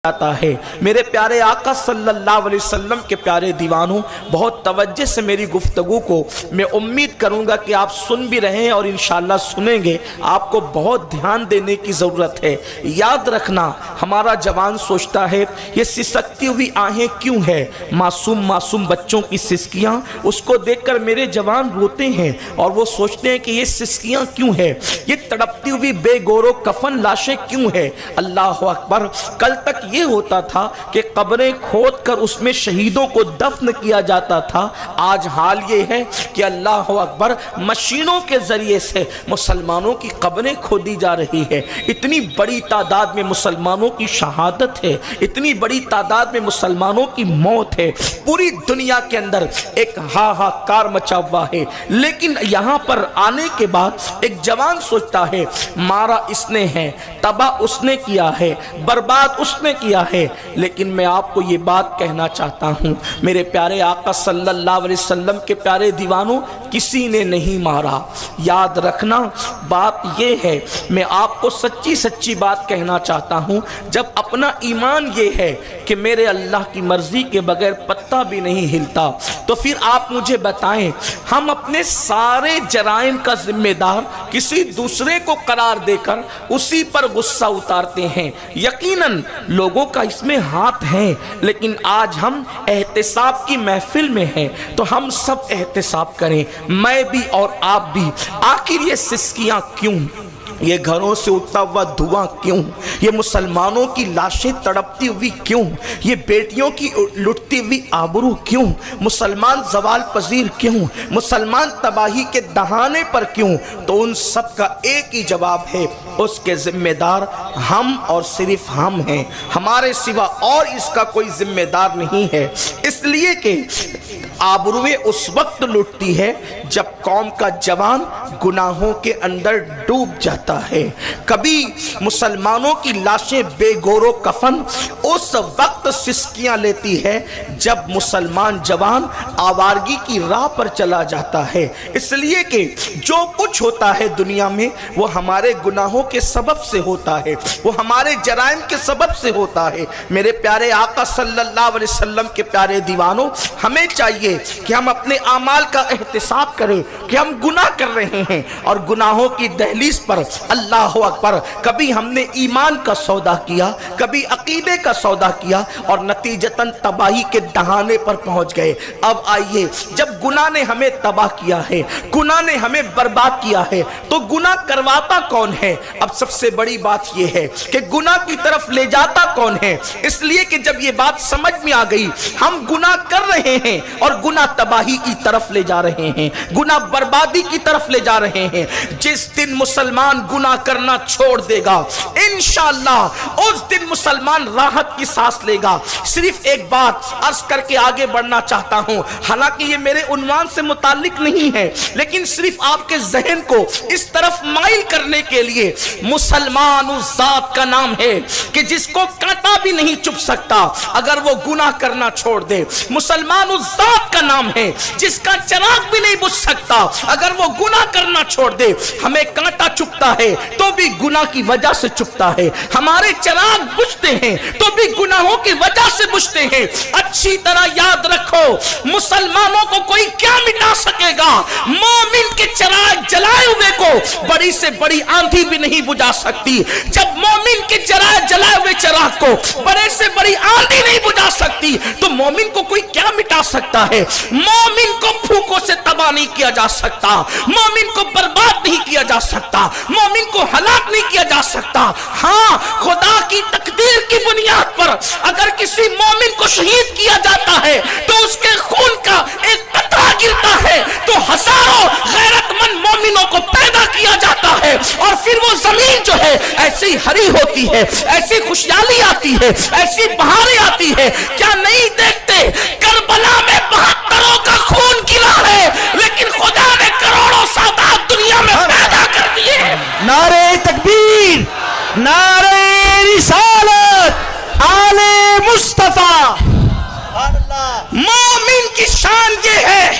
جاتا ہے۔ میرے پیارے آقا صلی اللہ علیہ وسلم کے پیارے دیوانوں، بہت توجہ سے میری گفتگو کو میں امید کروں گا کہ آپ سن بھی رہے ہیں اور انشاءاللہ سنیں گے۔ آپ کو بہت دھیان دینے کی ضرورت ہے۔ یاد رکھنا، ہمارا جوان سوچتا ہے یہ سسکتی ہوئی آہیں کیوں ہے؟ معصوم بچوں کی سسکیاں، اس کو دیکھ کر میرے جوان روتے ہیں اور وہ سوچتے ہیں کہ یہ سسکیاں کیوں ہے؟ یہ تڑپتی ہوئی بے گورو کفن لاشیں کیوں ہے؟ اللہ اکبر! کل تک یہ ہوتا تھا کہ قبریں کھود کر اس میں شہیدوں کو دفن کیا جاتا تھا، آج حال یہ ہے کہ اللہ اکبر مشینوں کے ذریعے سے مسلمانوں کی قبریں کھودی جا رہی ہے۔ اتنی بڑی تعداد میں مسلمانوں کی شہادت ہے، اتنی بڑی تعداد میں مسلمانوں کی موت ہے، پوری دنیا کے اندر ایک ہاہاکار مچا ہوا ہے۔ لیکن یہاں پر آنے کے بعد ایک جوان سوچتا ہے مارا اس نے ہے، تباہ اس نے کیا ہے، برباد اس نے کیا ہے۔ لیکن میں آپ کو یہ بات کہنا چاہتا ہوں، میرے پیارے آقا صلی اللہ علیہ وسلم کے پیارے دیوانوں، کسی نے نہیں مارا۔ یاد رکھنا، بات یہ ہے، میں آپ کو سچی سچی بات کہنا چاہتا ہوں، جب اپنا ایمان یہ ہے کہ میرے اللہ کی مرضی کے بغیر پتہ بھی نہیں ہلتا، تو پھر آپ مجھے بتائیں، ہم اپنے سارے جرائم کا ذمہ دار کسی دوسرے کو قرار دے کر اسی پر غصہ اتارتے ہیں۔ یقیناً لوگوں کا اس میں ہاتھ ہے، لیکن آج ہم احتساب کی محفل میں ہیں تو ہم سب احتساب کریں، میں بھی اور آپ بھی۔ آخر یہ سسکیاں کیوں؟ یہ گھروں سے اٹھتا ہوا دھواں کیوں؟ یہ مسلمانوں کی لاشیں تڑپتی ہوئی کیوں؟ یہ بیٹیوں کی لٹتی ہوئی آبرو کیوں؟ مسلمان زوال پذیر کیوں؟ مسلمان تباہی کے دہانے پر کیوں؟ تو ان سب کا ایک ہی جواب ہے، اس کے ذمہ دار ہم اور صرف ہم ہیں، ہمارے سوا اور اس کا کوئی ذمہ دار نہیں ہے۔ اس لیے کہ آبروئے اس وقت لٹتی ہے جب قوم کا جوان گناہوں کے اندر ڈوب جاتا ہے۔ کبھی مسلمانوں کی لاشیں بے گورو کفن اس وقت سسکیاں لیتی ہے جب مسلمان جوان آوارگی کی راہ پر چلا جاتا ہے۔ اس لیے کہ جو کچھ ہوتا ہے دنیا میں وہ ہمارے گناہوں کے سبب سے ہوتا ہے، وہ ہمارے جرائم کے سبب سے ہوتا ہے۔ میرے پیارے آقا صلی اللہ علیہ وسلم کے پیارے دیوانوں، ہمیں چاہیے کہ ہم اپنے اعمال کا احتساب کریں کہ ہم گناہ کر رہے ہیں، اور گناہوں کی دہلیز پر اللہ اکبر کبھی ہم نے ایمان کا سودا کیا، کبھی عقیدے کا سودا کیا، اور نتیجتاً تباہی کے دہانے پر پہنچ گئے۔ اب آئیے، جب گناہ نے ہمیں تباہ کیا ہے، گناہ نے ہمیں برباد کیا ہے، تو گناہ کرواتا کون ہے؟ اب سب سے بڑی بات یہ ہے کہ گناہ کی طرف لے جاتا کون ہے؟ اس لیے کہ جب یہ بات سمجھ میں آ گئی، ہم گناہ کر رہے ہیں اور گناہ تباہی کی طرف لے جا رہے ہیں، گناہ بربادی کی طرف لے جا رہے ہیں۔ جس دن مسلمان گناہ کرنا چھوڑ دے گا، انشاءاللہ اس دن مسلمان راحت کی سانس لے گا۔ صرف ایک بات عرض کر کے آگے بڑھنا چاہتا ہوں، حالانکہ یہ میرے عنوان سے متعلق نہیں ہے، لیکن صرف آپ کے ذہن کو اس طرف مائل کرنے کے لیے، مسلمان اس ذات کا نام ہے کہ جس کو کانٹا بھی نہیں چبھ سکتا اگر وہ گناہ کرنا چھوڑ دے۔ مسلمان اس ذات کا نام ہے جس کا چراغ بھی نہیں بجھ سکتا اگر وہ گناہ کرنا چھوڑ دے۔ ہمیں کانٹا چبھتا ہے تو بھی گناہ کی وجہ سے چبھتا ہے، ہمارے چراغ بجھتے ہیں تو بھی گناہوں کی وجہ سے بجھتے ہیں۔ اچھی طرح یاد رکھو، مسلمانوں کو کوئی کیا مٹا سکے گا؟ مومن کے چراغ جلائے ہوئے کو بڑی سے بڑی آندھی بھی نہیں بجھا سکتی۔ جب مومن کے چراغ جلائے ہوئے چراغ کو بڑے سے بڑی آندھی نہیں بجھا سکتی، تو مومن کو کوئی کیا مٹا سکتا ہے؟ مومن کو پھوکوں سے تباہ نہیں کیا جا سکتا، مومن کو برباد نہیں کیا جا سکتا، مومن کو ہلاک نہیں کیا جا سکتا۔ ہاں، خدا کی تقدیر کی بنیاد پر اگر کسی مومن کو شہید کیا جاتا ہے تو اس کے خون کا ایک قطرہ گرتا ہے تو ہزاروں غیرت مند مومنوں کو پیدا کیا جاتا ہے، اور پھر وہ زمین جو ہے ایسی ہری ہوتی ہے، ایسی خوشحالی آتی ہے، ایسی بہاریں آتی ہے۔ کیا نہیں دیکھتے کربلا میں 72 کا خون گرا ہے، لیکن خدا نے کروڑوں سادات دنیا میں پیدا کر دیے۔ نعرہ تکبیر، نعرہ رسالت، آل مصطفیٰ۔ مومن کی شان یہ ہے،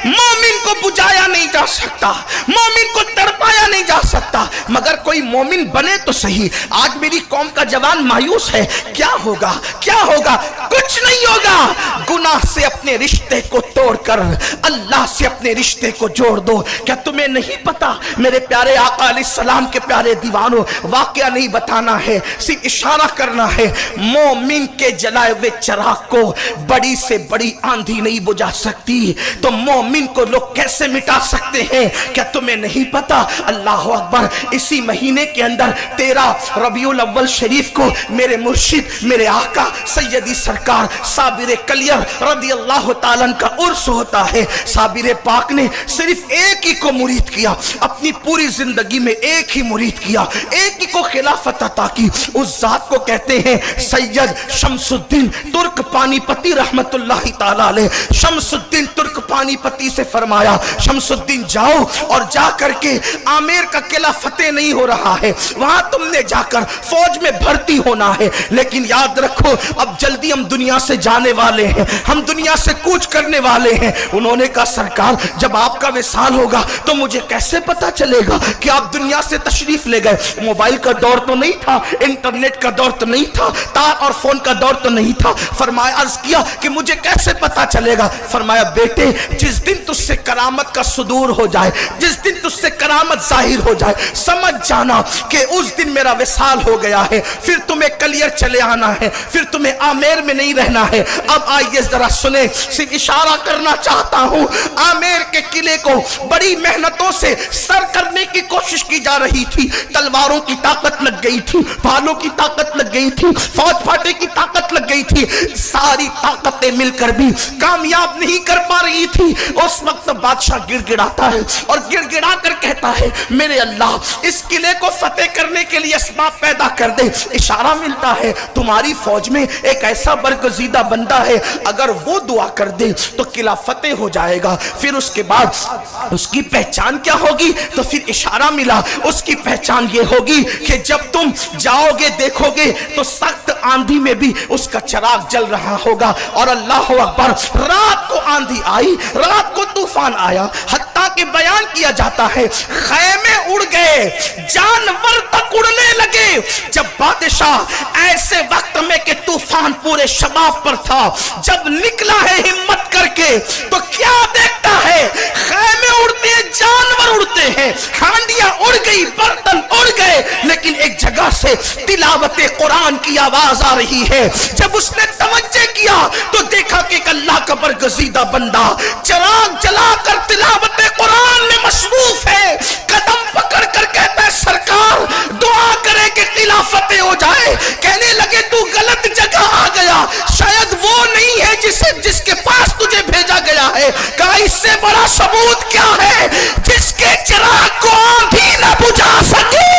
مومن کو बुझाया नहीं जा सकता, मोमिन को तड़पाया नहीं जा सकता, मगर कोई मोमिन बने तो सही। आज मेरी कौम का जवान मायूस है, क्या होगा, क्या होगा? कुछ नहीं होगा। गुनाह से अपने रिश्ते को तोड़कर अल्लाह से अपने रिश्ते को जोड़ दो। क्या तुम्हें नहीं पता मेरे प्यारे आका अलैहिस्सलाम के प्यारे दीवानों, वाकया नहीं बताना है, सिर्फ इशारा करना है। मोमिन के जलाए हुए चिराग को बड़ी से बड़ी आंधी नहीं बुझा सकती, तो मोमिन को लोग कैसे मिटा सकते हैं? क्या तुम्हें नहीं पता? अल्लाह अकबर, इसी महीने के अंदर 13 रबीउल अव्वल शरीफ को मेरे मुर्शिद, मेरे आका सैयदी सरकार साबिर कलियर रदी अल्लाह ताला का उर्स होता है। साबिर पाक ने सिर्फ एक ही को मुरीद किया, अपनी पूरी जिंदगी में एक ही मुरीद किया, एक ही को खिलाफत अता की। उस जात को कहते हैं सैयद शमसुद्दीन तुर्क पानीपती रहमतुल्लाहि ताला अलैह। शमसुद्दीन तुर्क पानीपती से फरमाया, शमसुद्दीन जाओ और जा करके आमेर का किला फतेह नहीं हो रहा है, वहां तुमने जाकर फौज में भर्ती होना है, लेकिन याद रखो अब जल्दी हम दुनिया से जाने वाले हैं, हम दुनिया से कूच करने वाले हैं। उन्होंने कहा सरकार, जब आपका विसाल होगा तो मुझे कैसे पता चलेगा कि आप दुनिया से तशरीफ ले गए? मोबाइल का दौर तो नहीं था, इंटरनेट का दौर तो नहीं था, तार और फोन का दौर तो नहीं था। फरमाया, अर्ज किया कि मुझे कैसे पता चलेगा? फरमाया, बेटे जिस दिन तुझसे करामत का सुदूर हो जाए, जिस दिन तुझसे करामत जाहिर हो जाए, समझ जाना कि उस दिन मेरा विसाल हो गया है, फिर तुम्हें कलियर चले आना है, फिर तुम्हें आमेर में नहीं रहना है। अब आइए जरा सुने, सिर्फ इशारा करना चाहता हूं। आमेर के किले को बड़ी मेहनतों से सर करने की कोशिश की जा रही थी, तलवारों की ताकत लग गई थी, भालों की ताकत लग गई थी, फौज फाटे की ताकत लग गई थी, सारी ताकतें मिलकर भी कामयाब नहीं कर पा रही थी। उस वक्त बादशाह गिड़गिड़ाता है और गिड़गिड़ा कर कहता है, मेरे अल्लाह, इस किले को फतेह करने के लिए असबाब पैदा कर दे। इशारा मिलता है तुम्हारी फौज में एक ऐसा बरगजीदा बंदा है, अगर वो दुआ कर दे तो किला फतेह हो जाएगा। फिर उसके बाद उसकी पहचान क्या होगी? तो फिर इशारा मिला, उसकी पहचान ये होगी कि जब तुम जाओगे देखोगे तो सख्त आंधी में भी उसका चिराग जल रहा होगा। और अल्लाह अकबर, रात को आंधी आई, रात को तूफान आया, हत्ता के बयान किया जाता है खैमे उड़ गए, जानवर तक उड़ने लगे। जब बादशाह ऐसे वक्त में कि तूफान पूरे शबाब पर था, जब निकला है हिम्मत करके, तो क्या देखता है? खैमे उड़ते हैं, जानवर उड़ते हैं, हांडियां उड़ गई, बर्तन उड़ गए, लेकिन एक जगह से तिलावते कुरान की आवाज आ रही है। जब उसने तवज्जो किया तो देखा कि एक अल्लाह का बरगजीदा बंदा चिराग जलाकर तिलावते कुरान में मशरूफ है। कदम पकड़ कर कहता है, सरकार दुआ करे कि किला फतेह हो जाए। कहने लगे, तू गलत जगह आ गया, शायद वो नहीं है जिसके पास तुझे भेजा गया है। कहा, इससे बड़ा सबूत क्या है? जिसके चिराग को आंधी न बुझा सके,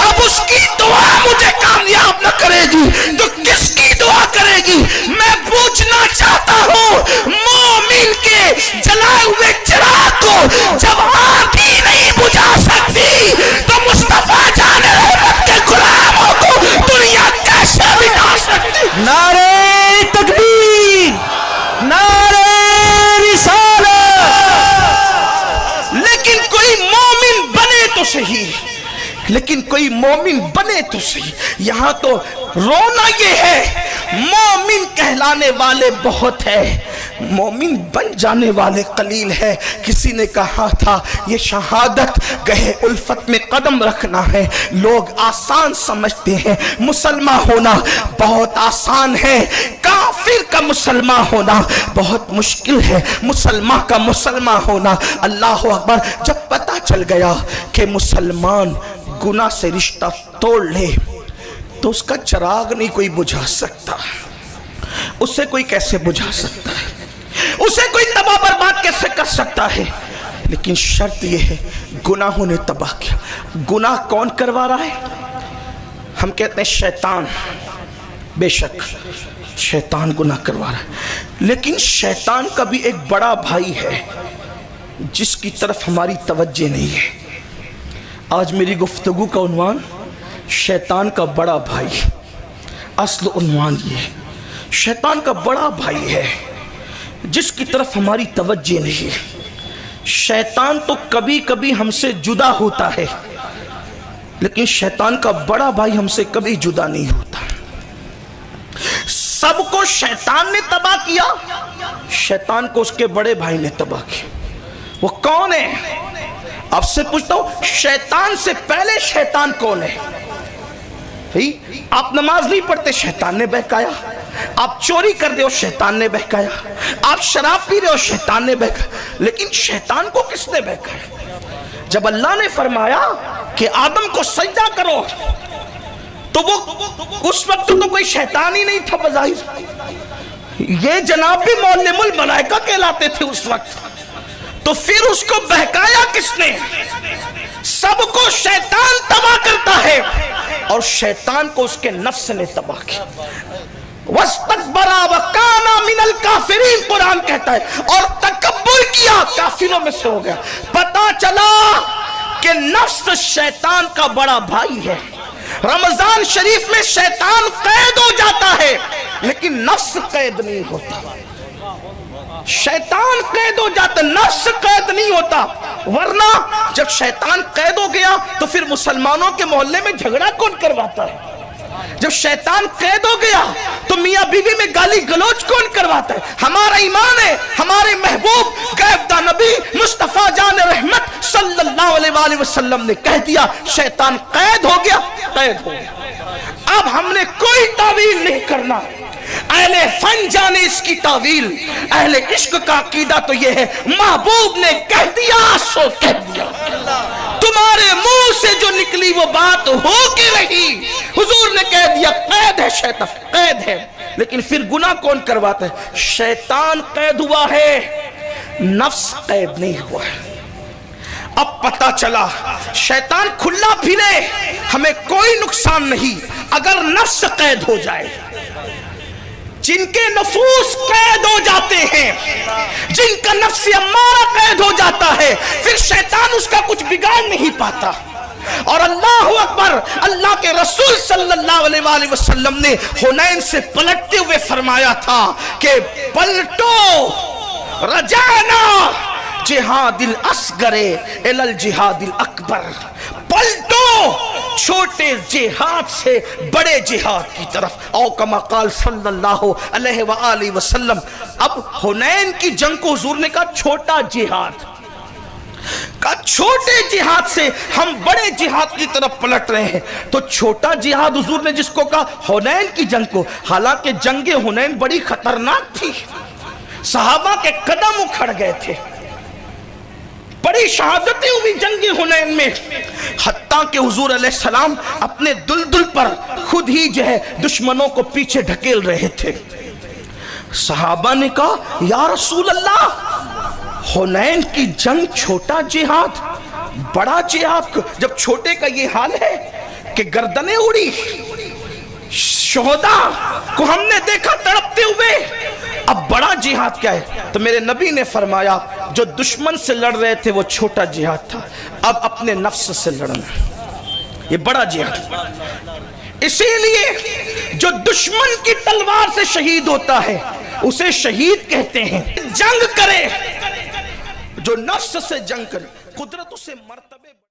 अब उसकी दुआ मुझे कामयाब न करेगी तो किसकी दुआ करेगी? मैं पूछना चाहता हूं, मोमिन के जलाए हुए चिराग को जब आंधी नहीं बुझा सकती, तो मुस्तफा जाने रहमत के गुलामों को दुनिया कैसे मिटा सकती? नारे तकबीर, नारे रिसालत। लेकिन कोई मोमिन बने तो सही, लेकिन कोई मोमिन बने तो सही। यहां तो रोना ये है, मोमिन कहलाने वाले बहुत है, मोमिन बन जाने वाले कलील है। किसी ने कहा था, ये शहादत गहे उल्फत में कदम रखना है। लोग आसान समझते हैं, मुसलमान होना बहुत आसान है, काफिर का मुसलमान होना बहुत मुश्किल है, मुसलमान का मुसलमान होना। अल्लाह अकबर, जब पता चल गया कि मुसलमान गुनाह से रिश्ता तोड़ ले तो उसका चिराग नहीं कोई बुझा सकता। उसे कोई कैसे बुझा सकता है? उसे कोई तबाह बर्बाद कैसे कर सकता है? लेकिन शर्त यह है, गुनाहों ने तबाह किया। गुनाह कौन करवा रहा है? हम कहते हैं शैतान। बेशक शैतान गुनाह करवा रहा है, लेकिन शैतान का भी एक बड़ा भाई है जिसकी तरफ हमारी तवज्जो नहीं है। आज मेरी गुफ्तगू का उन्वान शैतान का बड़ा भाई। असल उन्वान ये है, शैतान का बड़ा भाई है जिसकी तरफ हमारी तवज्जो नहीं है। शैतान तो कभी कभी हमसे जुदा होता है, लेकिन शैतान का बड़ा भाई हमसे कभी जुदा नहीं होता। सबको शैतान ने तबाह किया, शैतान को उसके बड़े भाई ने तबाह किया। वो कौन है? आपसे पूछता हूं, शैतान से पहले शैतान कौन है? आप नमाज नहीं पढ़ते, शैतान ने बहकाया। आप चोरी कर रहे हो, शैतान ने बहकाया। आप शराब पी रहे हो, शैतान ने बहकाया। लेकिन शैतान को किसने बहकाया? जब अल्लाह ने फरमाया कि आदम को सजदा करो, तो वो उस वक्त तो कोई शैतान ही नहीं था बज़ाहिर। ये जनाब भी मौल्लिमुल मलाइका कहलाते थे उस वक्त। तो फिर उसको बहकाया किसने? सबको शैतान तबाह करता है, और शैतान को उसके नफ्स ने तबाह किया। वस्तकबरा वकाना मिनल काफिरीन, कुरान कहता है, और तकब्बुर किया, काफिरों में से हो गया। पता चला कि नफ्स शैतान का बड़ा भाई है। रमजान शरीफ में शैतान कैद हो जाता है, लेकिन नफ्स कैद नहीं होता। शैतान कैद हो जाता, नफ्स कैद नहीं होता। वरना जब शैतान कैद हो गया तो फिर मुसलमानों के मोहल्ले में झगड़ा कौन करवाता है? जब शैतान कैद हो गया तो मियां बीवी में गाली गलौज कौन करवाता है? हमारा ईमान है, हमारे महबूब गैबदा नबी मुस्तफा जान रहमत सल्लल्लाहु अलैहि वसल्लम ने कह दिया, शैतान कैद हो गया, कैद हो गया। अब हमने कोई तावील नहीं करना। अहले फन जाने इसकी तावील, अहले इश्क का अकीदा तो ये है, महबूब ने कह दिया सो कह दिया। तुम्हारे मुंह से जो निकली वो बात हो के रही। हुजूर ने कह दिया कैद है, शैतान कैद है। लेकिन फिर गुनाह कौन करवाता है? शैतान कैद हुआ है, नफ्स कैद नहीं हुआ है। अब पता चला शैतान खुला फिरे, हमें कोई नुकसान नहीं अगर नफ्स कैद हो जाए। जिनके नफूस कैद हो जाते हैं, जिनका नफ्स अम्मारा कैद हो जाता है, फिर शैतान उसका कुछ बिगाड़ नहीं पाता। और अल्लाह अकबर, अल्लाह के रसूल सल्लल्लाहु अलैहि वसल्लम ने हुनैन से पलटते हुए फरमाया था कि पलटो रजाना जिहादिल असगरे इलल जिहादिल अकबर। पलटो छोटे जिहाद से बड़े जिहाद की तरफ। औ कमा काल सल्लल्लाहु अलैहि वसल्लम। अब हुनैन की जंग को हुजूर ने कहा छोटा जिहाद का, छोटे जिहाद से हम बड़े जिहाद की तरफ पलट रहे हैं। तो छोटा जिहाद हुजूर ने जिसको कहा हुनैन की जंग को, हालांकि जंगे हुनैन बड़ी खतरनाक थी, सहाबा के कदम उखड़ गए थे, बड़ी शहादतें हुई जंगे हुनैन में। हत्ता के हुजूर अलैहिस्सलाम अपने दुलदुल पर खुद ही जो है दुश्मनों को पीछे ढकेल रहे थे। सहाबा ने कहा या रसूल अल्लाह, हुनैन की जंग छोटा जिहाद, बड़ा जिहाद। जब छोटे का ये हाल है कि गर्दनें उड़ी, शोहदा को हमने देखा तड़पते हुए, अब बड़ा जिहाद क्या है? तो मेरे नबी ने फरमाया जो दुश्मन से लड़ रहे थे वो छोटा जिहाद था, अब अपने नफ्स से लड़ना ये बड़ा जिहाद। इसीलिए जो दुश्मन की तलवार से शहीद होता है उसे शहीद कहते हैं। जंग करे जो नफ्स से जंग करे, कुदरत उसे मर्तबे